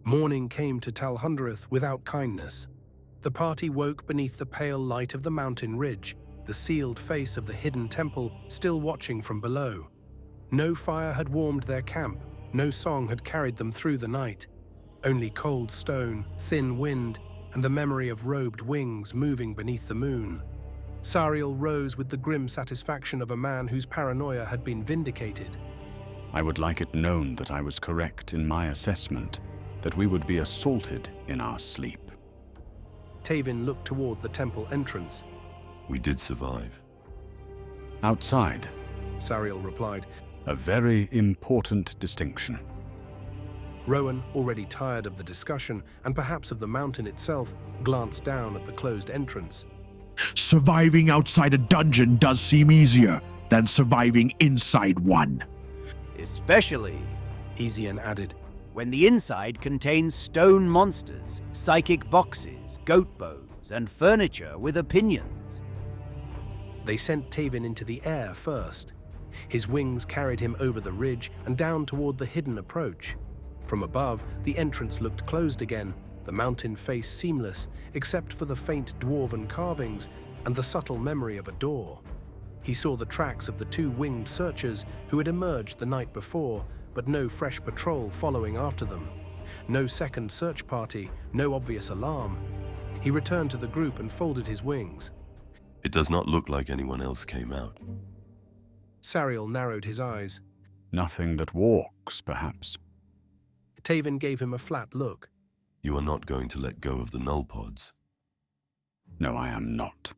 Morning came to Talhundereth without kindness. The party woke beneath the pale light of the mountain ridge, the sealed face of the hidden temple still watching from below. No fire had warmed their camp, no song had carried them through the night. Only cold stone, thin wind, and the memory of robed wings moving beneath the moon. Sariel rose with the grim satisfaction of a man whose paranoia had been vindicated. I would like it known that I was correct in my assessment, that we would be assaulted in our sleep. Tavin looked toward the temple entrance. We did survive. Outside, Sariel replied. a very important distinction. Rowan, already tired of the discussion and perhaps of the mountain itself, glanced down at the closed entrance. Surviving outside a dungeon does seem easier than surviving inside one. Especially, Ezian added. when the inside contains stone monsters, psychic boxes, goat bones, and furniture with opinions. They sent Tavin into the air first. His wings carried him over the ridge and down toward the hidden approach. From above, the entrance looked closed again, the mountain face seamless, except for the faint dwarven carvings and the subtle memory of a door. He saw the tracks of the two winged searchers who had emerged the night before, but no fresh patrol following after them. No second search party, no obvious alarm. He returned to the group and folded his wings. It does not look like anyone else came out. Sariel narrowed his eyes. Nothing that walks, perhaps. Tavin gave him a flat look. You are not going to let go of the null pods. No, I am not.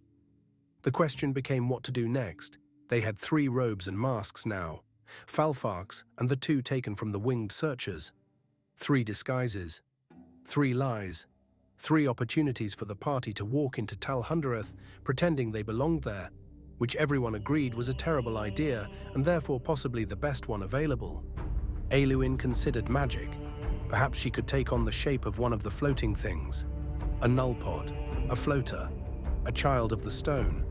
The question became what to do next. They had 3 robes and masks now. Falfark's and the 2 taken from the winged searchers. 3 disguises. 3 lies. 3 opportunities for the party to walk into Talhundereth pretending they belonged there, which everyone agreed was a terrible idea and therefore possibly the best one available. Aluin considered magic. Perhaps she could take on the shape of one of the floating things. A null pod, a floater, a child of the stone.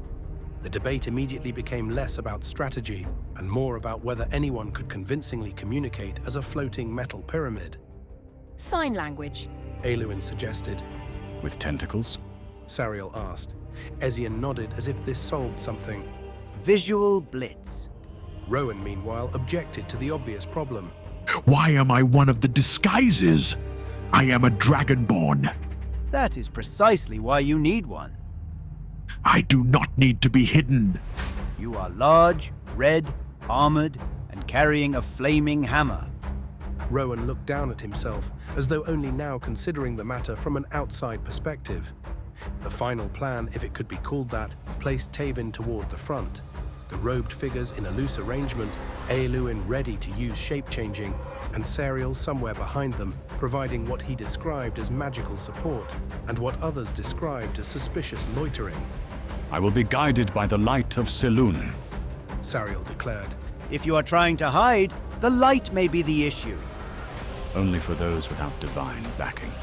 The debate immediately became less about strategy and more about whether anyone could convincingly communicate as a floating metal pyramid. Sign language. Aluin suggested. With tentacles? Sariel asked. Ezian nodded as if this solved something. Visual blitz. Rowan, meanwhile, objected to the obvious problem. Why am I one of the disguises? I am a dragonborn. That is precisely why you need one. I do not need to be hidden. You are large, red, armored, and carrying a flaming hammer. Rowan looked down at himself, as though only now considering the matter from an outside perspective. The final plan, if it could be called that, placed Tavin toward the front. The robed figures in a loose arrangement, Aeluin ready to use shape-changing, and Sariel somewhere behind them, providing what he described as magical support, and what others described as suspicious loitering. I will be guided by the light of Selûne. Sariel declared. If you are trying to hide, the light may be the issue. Only for those without divine backing.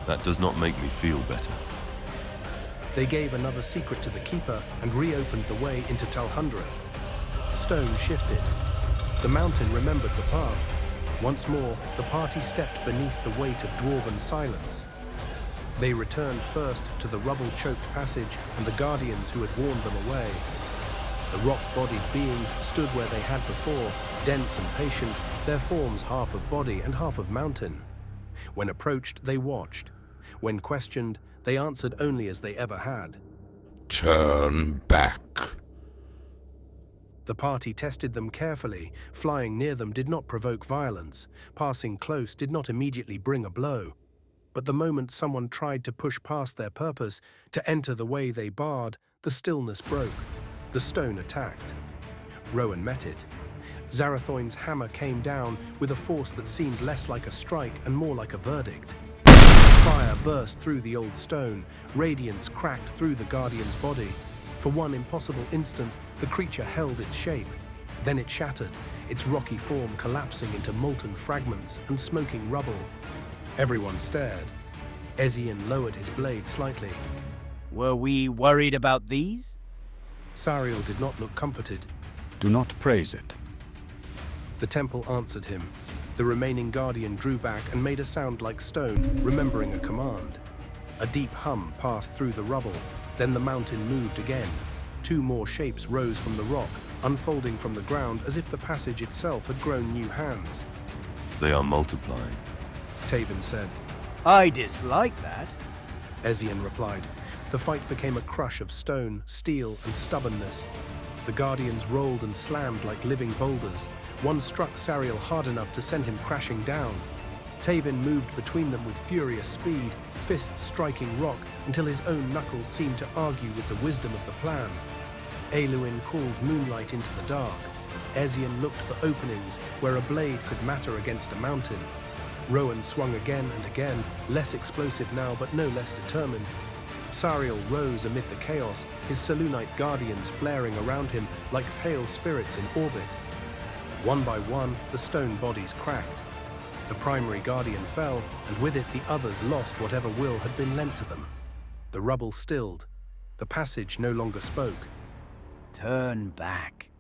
That does not make me feel better. They gave another secret to the Keeper and reopened the way into Talhundereth. Stone shifted. The mountain remembered the path. Once more, the party stepped beneath the weight of dwarven silence. They returned first to the rubble-choked passage and the guardians who had warned them away. The rock-bodied beings stood where they had before, dense and patient, their forms half of body and half of mountain. When approached, they watched. When questioned, they answered only as they ever had. Turn back. The party tested them carefully. Flying near them did not provoke violence. Passing close did not immediately bring a blow. But the moment someone tried to push past their purpose, to enter the way they barred, the stillness broke. The stone attacked. Rowan met it. Zarathoin's hammer came down with a force that seemed less like a strike and more like a verdict. Fire burst through the old stone. Radiance cracked through the Guardian's body. For one impossible instant, the creature held its shape. Then it shattered, its rocky form collapsing into molten fragments and smoking rubble. Everyone stared. Ezian lowered his blade slightly. Were we worried about these? Sariel did not look comforted. Do not praise it. The temple answered him. The remaining Guardian drew back and made a sound like stone, remembering a command. A deep hum passed through the rubble, then the mountain moved again. 2 more shapes rose from the rock, unfolding from the ground as if the passage itself had grown new hands. They are multiplying. Taven said. I dislike that. Ezien replied. The fight became a crush of stone, steel, and stubbornness. The Guardians rolled and slammed like living boulders. One struck Sariel hard enough to send him crashing down. Taven moved between them with furious speed, fists striking rock until his own knuckles seemed to argue with the wisdom of the plan. Aluin called moonlight into the dark. Ezien looked for openings where a blade could matter against a mountain. Rowan swung again and again, less explosive now but no less determined. Sariel rose amid the chaos, his Selûnite guardians flaring around him like pale spirits in orbit. One by one, the stone bodies cracked. The primary guardian fell, and with it the others lost whatever will had been lent to them. The rubble stilled. The passage no longer spoke. Turn back.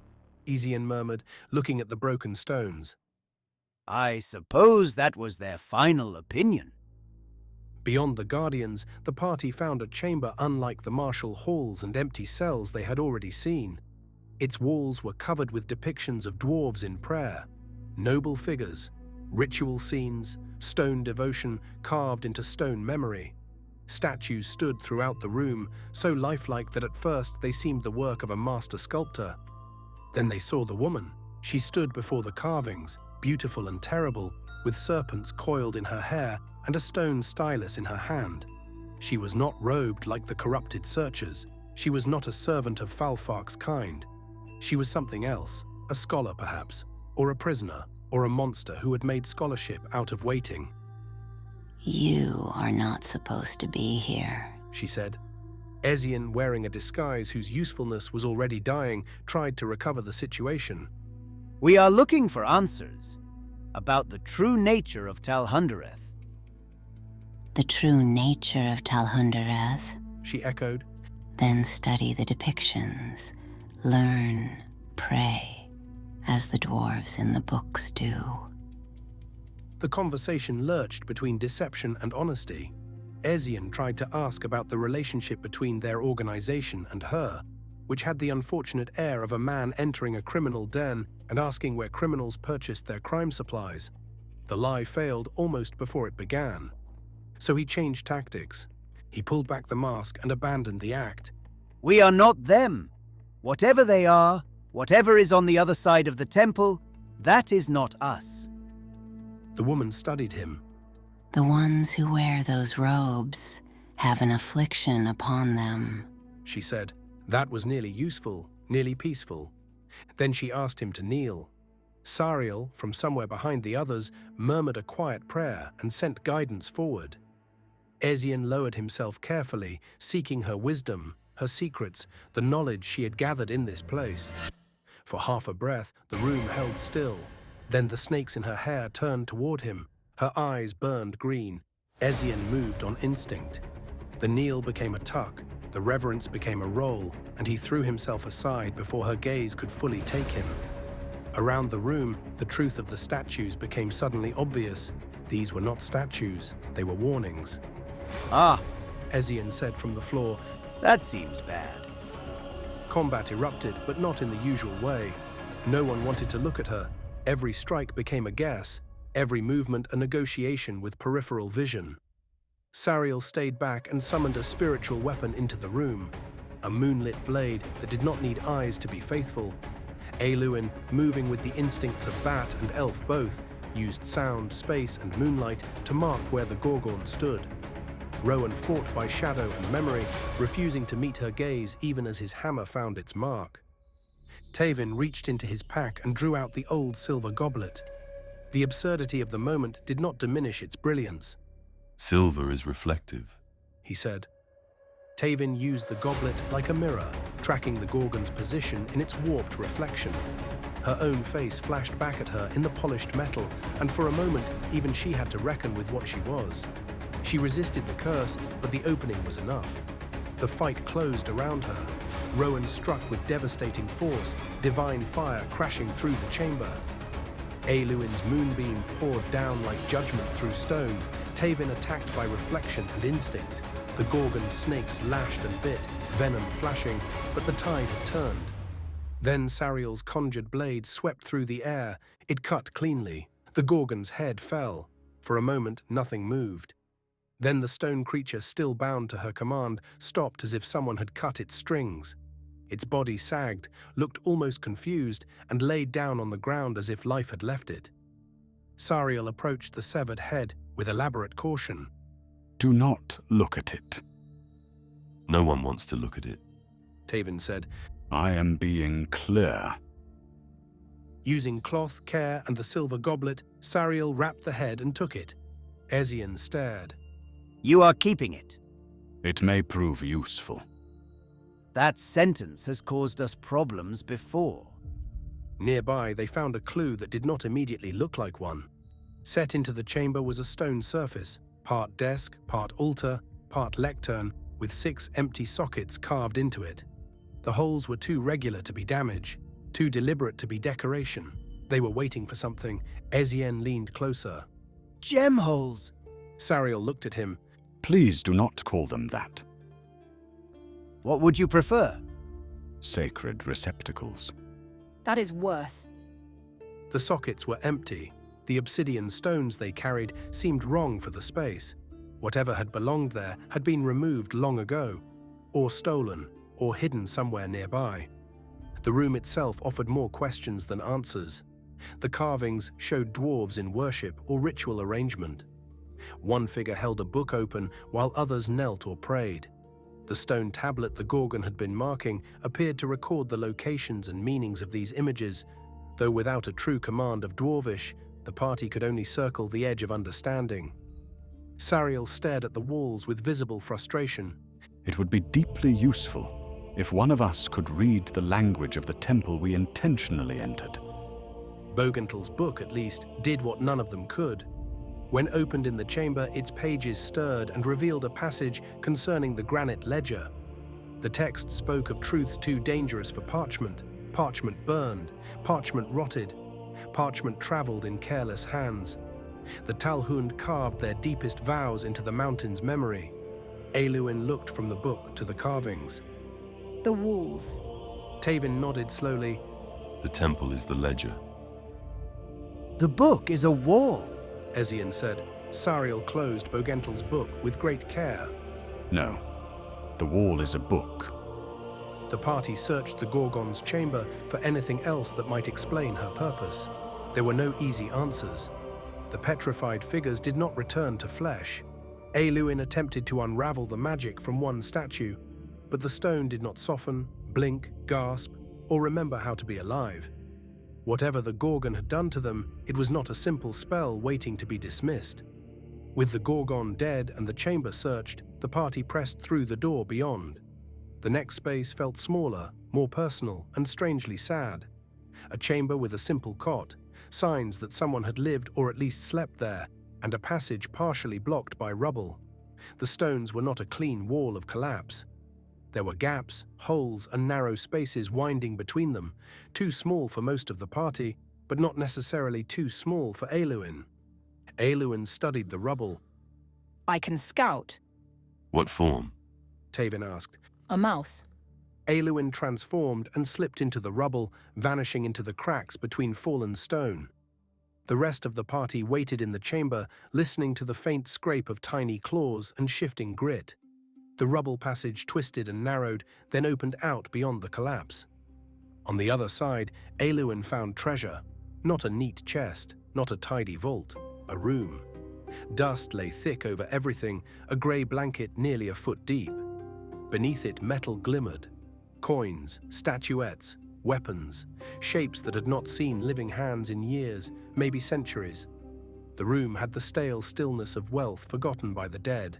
Ezien murmured, looking at the broken stones. I suppose that was their final opinion. Beyond the Guardians, the party found a chamber unlike the martial halls and empty cells they had already seen. Its walls were covered with depictions of dwarves in prayer, noble figures, ritual scenes, stone devotion carved into stone memory. Statues stood throughout the room, so lifelike that at first they seemed the work of a master sculptor. Then they saw the woman. She stood before the carvings, beautiful and terrible, with serpents coiled in her hair and a stone stylus in her hand. She was not robed like the corrupted searchers. She was not a servant of Falfark's kind. She was something else, a scholar perhaps, or a prisoner, or a monster who had made scholarship out of waiting. You are not supposed to be here, she said. Ezien, wearing a disguise whose usefulness was already dying, tried to recover the situation. We are looking for answers about the true nature of Talhundereth. The true nature of Talhundereth? She echoed. Then study the depictions. Learn, pray, as the dwarves in the books do. The conversation lurched between deception and honesty. Ezien tried to ask about the relationship between their organization and her, which had the unfortunate air of a man entering a criminal den and asking where criminals purchased their crime supplies. The lie failed almost before it began. So he changed tactics. He pulled back the mask and abandoned the act. We are not them. Whatever they are, whatever is on the other side of the temple, that is not us. The woman studied him. The ones who wear those robes have an affliction upon them, she said. That was nearly useful, nearly peaceful. Then she asked him to kneel. Sariel, from somewhere behind the others, murmured a quiet prayer and sent guidance forward. Ezien lowered himself carefully, seeking her wisdom, her secrets, the knowledge she had gathered in this place. For half a breath, the room held still. Then the snakes in her hair turned toward him. Her eyes burned green. Ezien moved on instinct. The kneel became a tuck, the reverence became a roll, and he threw himself aside before her gaze could fully take him. Around the room, the truth of the statues became suddenly obvious. These were not statues, they were warnings. Ah, Ezien said from the floor. That seems bad. Combat erupted, but not in the usual way. No one wanted to look at her. Every strike became a guess, every movement a negotiation with peripheral vision. Sariel stayed back and summoned a spiritual weapon into the room, a moonlit blade that did not need eyes to be faithful. Aluin, moving with the instincts of bat and elf both, used sound, space, and moonlight to mark where the Gorgon stood. Rowan fought by shadow and memory, refusing to meet her gaze even as his hammer found its mark. Taven reached into his pack and drew out the old silver goblet. The absurdity of the moment did not diminish its brilliance. Silver is reflective, he said. Taven used the goblet like a mirror, tracking the Gorgon's position in its warped reflection. Her own face flashed back at her in the polished metal, and for a moment, even she had to reckon with what she was. She resisted the curse, but the opening was enough. The fight closed around her. Rowan struck with devastating force, divine fire crashing through the chamber. Aluin's moonbeam poured down like judgment through stone, Tavin attacked by reflection and instinct. The Gorgon snakes lashed and bit, venom flashing, but the tide had turned. Then Sariel's conjured blade swept through the air. It cut cleanly. The Gorgon's head fell. For a moment, nothing moved. Then the stone creature, still bound to her command, stopped as if someone had cut its strings. Its body sagged, looked almost confused, and laid down on the ground as if life had left it. Sariel approached the severed head with elaborate caution. Do not look at it. No one wants to look at it. Tavin said. I am being clear. Using cloth, care, and the silver goblet, Sariel wrapped the head and took it. Ezian stared. You are keeping it. It may prove useful. That sentence has caused us problems before. Nearby, they found a clue that did not immediately look like one. Set into the chamber was a stone surface, part desk, part altar, part lectern, with 6 empty sockets carved into it. The holes were too regular to be damage, too deliberate to be decoration. They were waiting for something. Ezian leaned closer. Gem holes! Sariel looked at him. Please do not call them that. What would you prefer? Sacred receptacles. That is worse. The sockets were empty. The obsidian stones they carried seemed wrong for the space. Whatever had belonged there had been removed long ago, or stolen, or hidden somewhere nearby. The room itself offered more questions than answers. The carvings showed dwarves in worship or ritual arrangement. One figure held a book open while others knelt or prayed. The stone tablet the Gorgon had been marking appeared to record the locations and meanings of these images, though without a true command of Dwarvish, the party could only circle the edge of understanding. Sariel stared at the walls with visible frustration. It would be deeply useful if one of us could read the language of the temple we intentionally entered. Bogenthal's book, at least, did what none of them could. When opened in the chamber, its pages stirred and revealed a passage concerning the granite ledger. The text spoke of truths too dangerous for parchment. Parchment burned, parchment rotted, parchment traveled in careless hands. The Talhund carved their deepest vows into the mountain's memory. Aluin looked from the book to the carvings. The walls. Tavin nodded slowly. The temple is the ledger. The book is a wall. Ezian said. Sariel closed Bogenthal's book with great care. No, the wall is a book. The party searched the Gorgon's chamber for anything else that might explain her purpose. There were no easy answers. The petrified figures did not return to flesh. Aluin attempted to unravel the magic from one statue, but the stone did not soften, blink, gasp, or remember how to be alive. Whatever the Gorgon had done to them, it was not a simple spell waiting to be dismissed. With the Gorgon dead and the chamber searched, the party pressed through the door beyond. The next space felt smaller, more personal, and strangely sad. A chamber with a simple cot, signs that someone had lived or at least slept there, and a passage partially blocked by rubble. The stones were not a clean wall of collapse. There were gaps, holes, and narrow spaces winding between them, too small for most of the party, but not necessarily too small for Aluin. Aluin studied the rubble. I can scout. What form? Tavin asked. A mouse. Aluin transformed and slipped into the rubble, vanishing into the cracks between fallen stone. The rest of the party waited in the chamber, listening to the faint scrape of tiny claws and shifting grit. The rubble passage twisted and narrowed, then opened out beyond the collapse. On the other side, Aluin found treasure. Not a neat chest, not a tidy vault, a room. Dust lay thick over everything, a grey blanket nearly a foot deep. Beneath it, metal glimmered. Coins, statuettes, weapons, shapes that had not seen living hands in years, maybe centuries. The room had the stale stillness of wealth forgotten by the dead.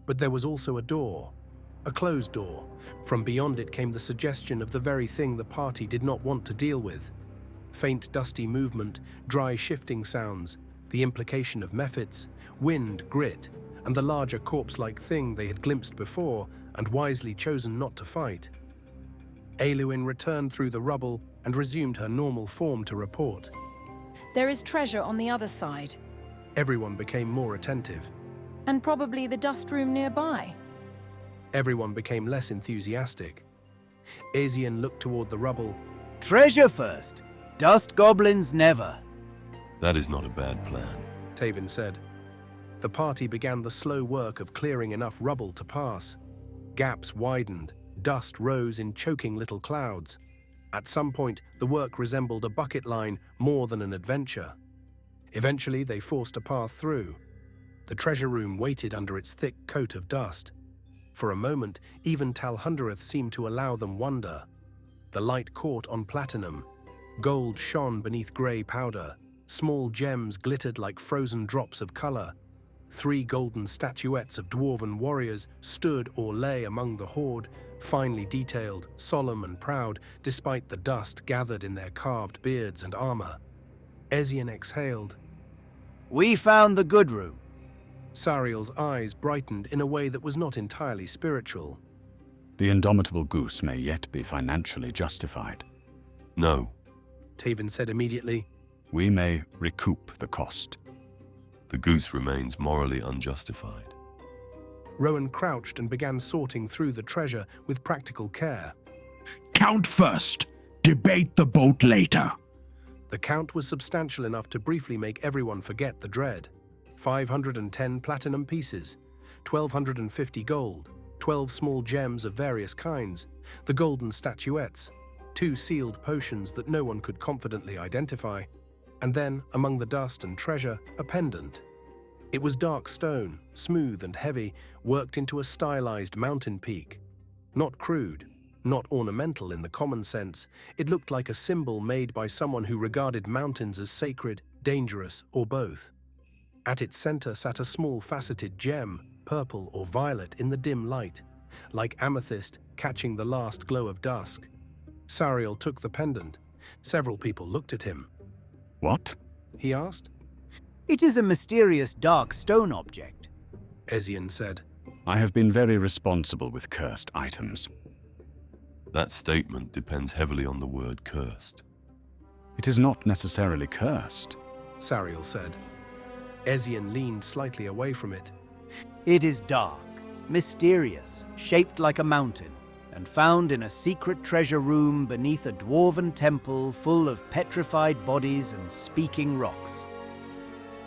But there was also a door, a closed door. From beyond it came the suggestion of the very thing the party did not want to deal with. Faint dusty movement, dry shifting sounds, the implication of mephits, wind, grit, and the larger corpse-like thing they had glimpsed before and wisely chosen not to fight. Aluin returned through the rubble and resumed her normal form to report. There is treasure on the other side, Everyone became more attentive. and probably the dust room nearby. Everyone became less enthusiastic. Azian looked toward the rubble. Treasure first. Dust goblins never. That is not a bad plan. Tavin said. The party began the slow work of clearing enough rubble to pass. Gaps widened, dust rose in choking little clouds. At some point, the work resembled a bucket line more than an adventure. Eventually, they forced a path through. The treasure room waited under its thick coat of dust. For a moment, even Talhundereth seemed to allow them wonder. The light caught on platinum. Gold shone beneath grey powder. Small gems glittered like frozen drops of color. 3 golden statuettes of dwarven warriors stood or lay among the horde, finely detailed, solemn and proud, despite the dust gathered in their carved beards and armor. Ezian exhaled. We found the good room. Sariel's eyes brightened in a way that was not entirely spiritual. The indomitable goose may yet be financially justified. No, Tavin said immediately. We may recoup the cost. the goose remains morally unjustified. Rowan crouched and began sorting through the treasure with practical care. Count first. Debate the boat later. The count was substantial enough to briefly make everyone forget the dread. 510 platinum pieces, 1,250 gold, 12 small gems of various kinds, the golden statuettes, 2 sealed potions that no one could confidently identify, and then, among the dust and treasure, a pendant. It was dark stone, smooth and heavy, worked into a stylized mountain peak. Not crude, not ornamental in the common sense, it looked like a symbol made by someone who regarded mountains as sacred, dangerous, or both. At its center sat a small faceted gem, purple or violet in the dim light, like amethyst catching the last glow of dusk. Sariel took the pendant. Several people looked at him. What? He asked. It is a mysterious dark stone object. Ezian said. I have been very responsible with cursed items. That statement depends heavily on the word cursed. It is not necessarily cursed. Sariel said. Ezian leaned slightly away from it. It is dark, mysterious, shaped like a mountain, and found in a secret treasure room beneath a dwarven temple full of petrified bodies and speaking rocks.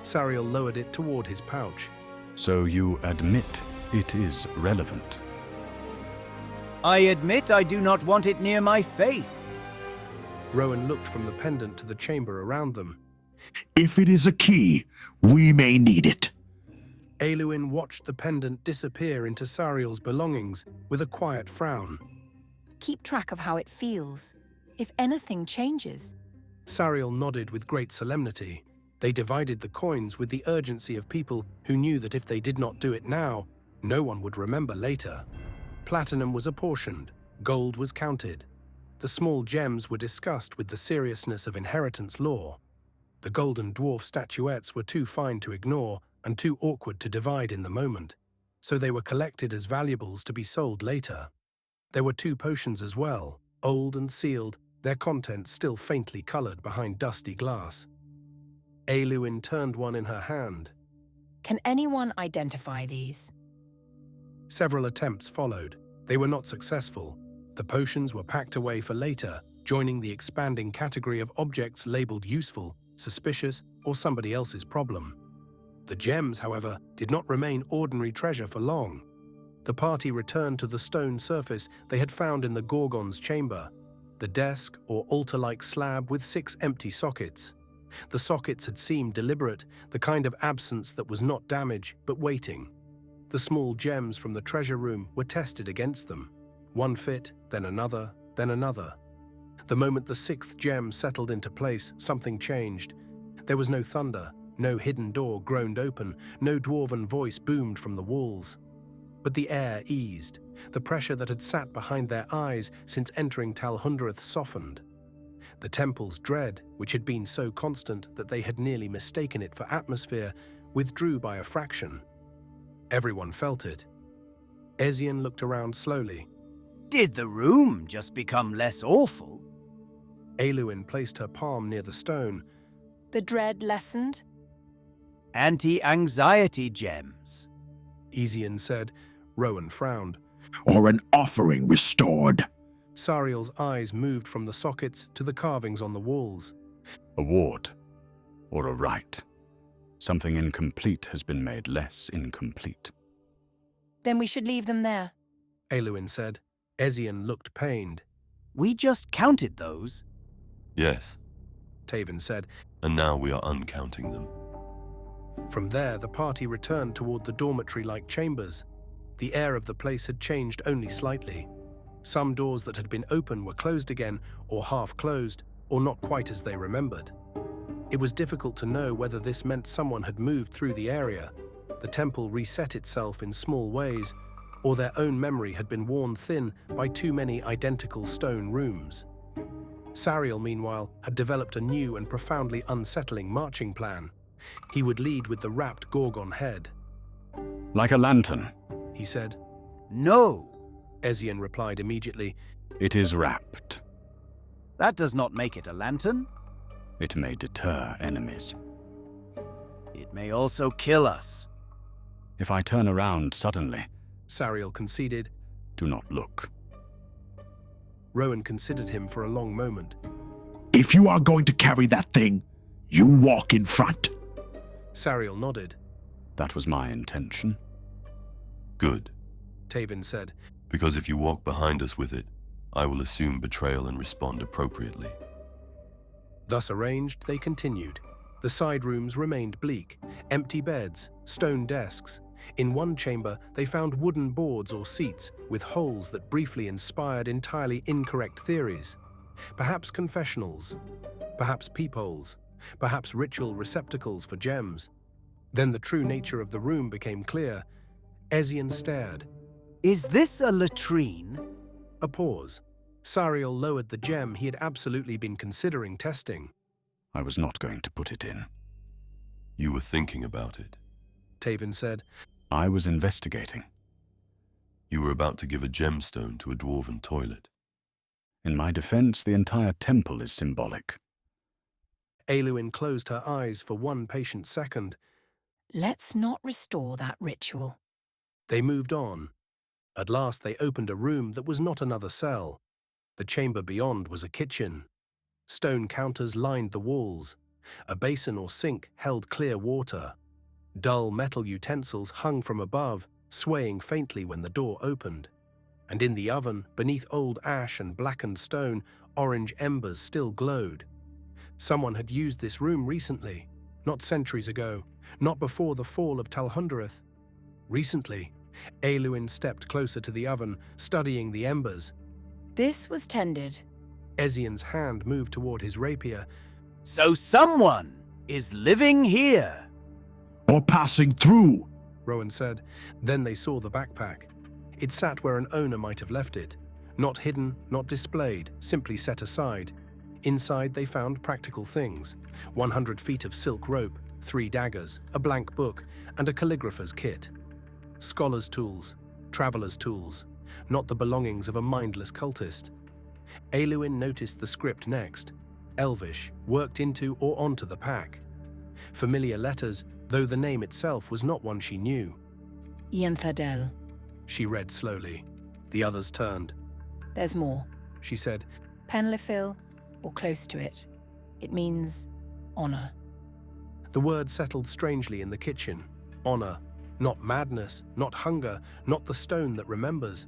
Sariel lowered it toward his pouch. So you admit it is relevant. I admit I do not want it near my face. Rowan looked from the pendant to the chamber around them. If it is a key, we may need it. Aluin watched the pendant disappear into Sariel's belongings with a quiet frown. Keep track of how it feels. If anything changes. Sariel nodded with great solemnity. They divided the coins with the urgency of people who knew that if they did not do it now, no one would remember later. Platinum was apportioned, gold was counted. The small gems were discussed with the seriousness of inheritance law. The golden dwarf statuettes were too fine to ignore and too awkward to divide in the moment, so they were collected as valuables to be sold later. There were 2 potions as well, old and sealed, their contents still faintly colored behind dusty glass. Aluin turned one in her hand. Can anyone identify these? Several attempts followed. They were not successful. The potions were packed away for later, joining the expanding category of objects labeled useful, suspicious, or somebody else's problem. The gems, however, did not remain ordinary treasure for long. The party returned to the stone surface they had found in the Gorgon's chamber, the desk or altar-like slab with 6 empty sockets. The sockets had seemed deliberate, the kind of absence that was not damage, but waiting. The small gems from the treasure room were tested against them. One fit, then another, then another. The moment the 6th gem settled into place, something changed. There was no thunder, no hidden door groaned open, no dwarven voice boomed from the walls. But the air eased. The pressure that had sat behind their eyes since entering Talhundereth softened. The temple's dread, which had been so constant that they had nearly mistaken it for atmosphere, withdrew by a fraction. Everyone felt it. Ezian looked around slowly. Did the room just become less awful? Aluin placed her palm near the stone. The dread lessened? Anti-anxiety gems. Ezian said. Rowan frowned. Or an offering restored. Sariel's eyes moved from the sockets to the carvings on the walls. A ward, or a rite. Something incomplete has been made less incomplete. Then we should leave them there. Aluin said. Ezian looked pained. We just counted those. Yes, Taven said. and now we are uncounting them. From there, the party returned toward the dormitory-like chambers. The air of the place had changed only slightly. Some doors that had been open were closed again, or half closed, or not quite as they remembered. It was difficult to know whether this meant someone had moved through the area, the temple reset itself in small ways, or their own memory had been worn thin by too many identical stone rooms. Sariel, meanwhile, had developed a new and profoundly unsettling marching plan. He would lead with the wrapped Gorgon head. Like a lantern, He said. No, Ezian replied immediately. it is wrapped. that does not make it a lantern. It may deter enemies. It may also kill us. If I turn around suddenly, Sariel conceded. do not look. Rowan considered him for a long moment. If you are going to carry that thing, you walk in front. Sariel nodded. That was my intention. Good, Taven said. because if you walk behind us with it, I will assume betrayal and respond appropriately. Thus arranged, they continued. The side rooms remained bleak, empty beds, stone desks. In one chamber, they found wooden boards or seats with holes that briefly inspired entirely incorrect theories. Perhaps confessionals, perhaps peepholes, perhaps ritual receptacles for gems. Then the true nature of the room became clear. Ezian stared. Is this a latrine? A pause. Sariel lowered the gem he had absolutely been considering testing. I was not going to put it in. You were thinking about it. Taven said. I was investigating. You were about to give a gemstone to a dwarven toilet. In my defense, the entire temple is symbolic. Aluin closed her eyes for one patient second. Let's not restore that ritual. They moved on. At last they opened a room that was not another cell. The chamber beyond was a kitchen. Stone counters lined the walls. A basin or sink held clear water. Dull metal utensils hung from above, swaying faintly when the door opened. And in the oven, beneath old ash and blackened stone, orange embers still glowed. Someone had used this room recently, not centuries ago, not before the fall of Talhundereth. Recently, Aluin stepped closer to the oven, studying the embers. This was tended. Ezian's hand moved toward his rapier. So someone is living here. Or passing through. Rowan said. Then they saw the backpack. It sat where an owner might have left it. Not hidden, not displayed, simply set aside. Inside they found practical things. 100 feet of silk rope, 3 daggers, a blank book, and a calligrapher's kit. Scholar's tools, traveler's tools, not the belongings of a mindless cultist. Aluin noticed the script next. Elvish, worked into or onto the pack. Familiar letters, though the name itself was not one she knew. Yenthadel. She read slowly. The others turned. There's more. She said, Penlifil, or close to it. It means honor. The word settled strangely in the kitchen. Honor. Not madness, not hunger, not the stone that remembers.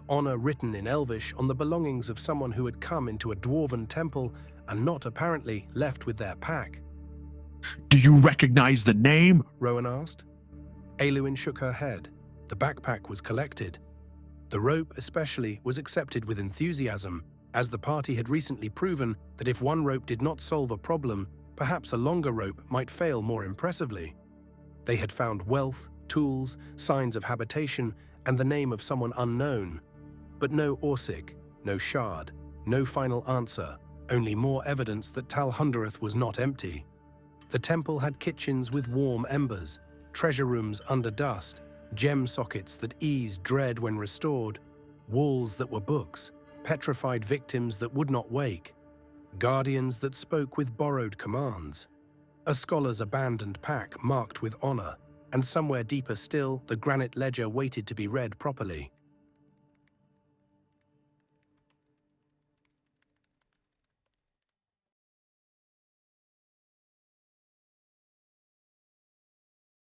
Honor written in Elvish on the belongings of someone who had come into a dwarven temple and not apparently left with their pack. Do you recognize the name? Rowan asked. Aluin shook her head. The backpack was collected. The rope, especially, was accepted with enthusiasm, as the party had recently proven that if one rope did not solve a problem, perhaps a longer rope might fail more impressively. They had found wealth, tools, signs of habitation, and the name of someone unknown. But no Orsig, no shard, no final answer, only more evidence that Talhundereth was not empty. The temple had kitchens with warm embers, treasure rooms under dust, gem sockets that eased dread when restored, walls that were books, petrified victims that would not wake, guardians that spoke with borrowed commands. A scholar's abandoned pack marked with honor, and somewhere deeper still, the granite ledger waited to be read properly.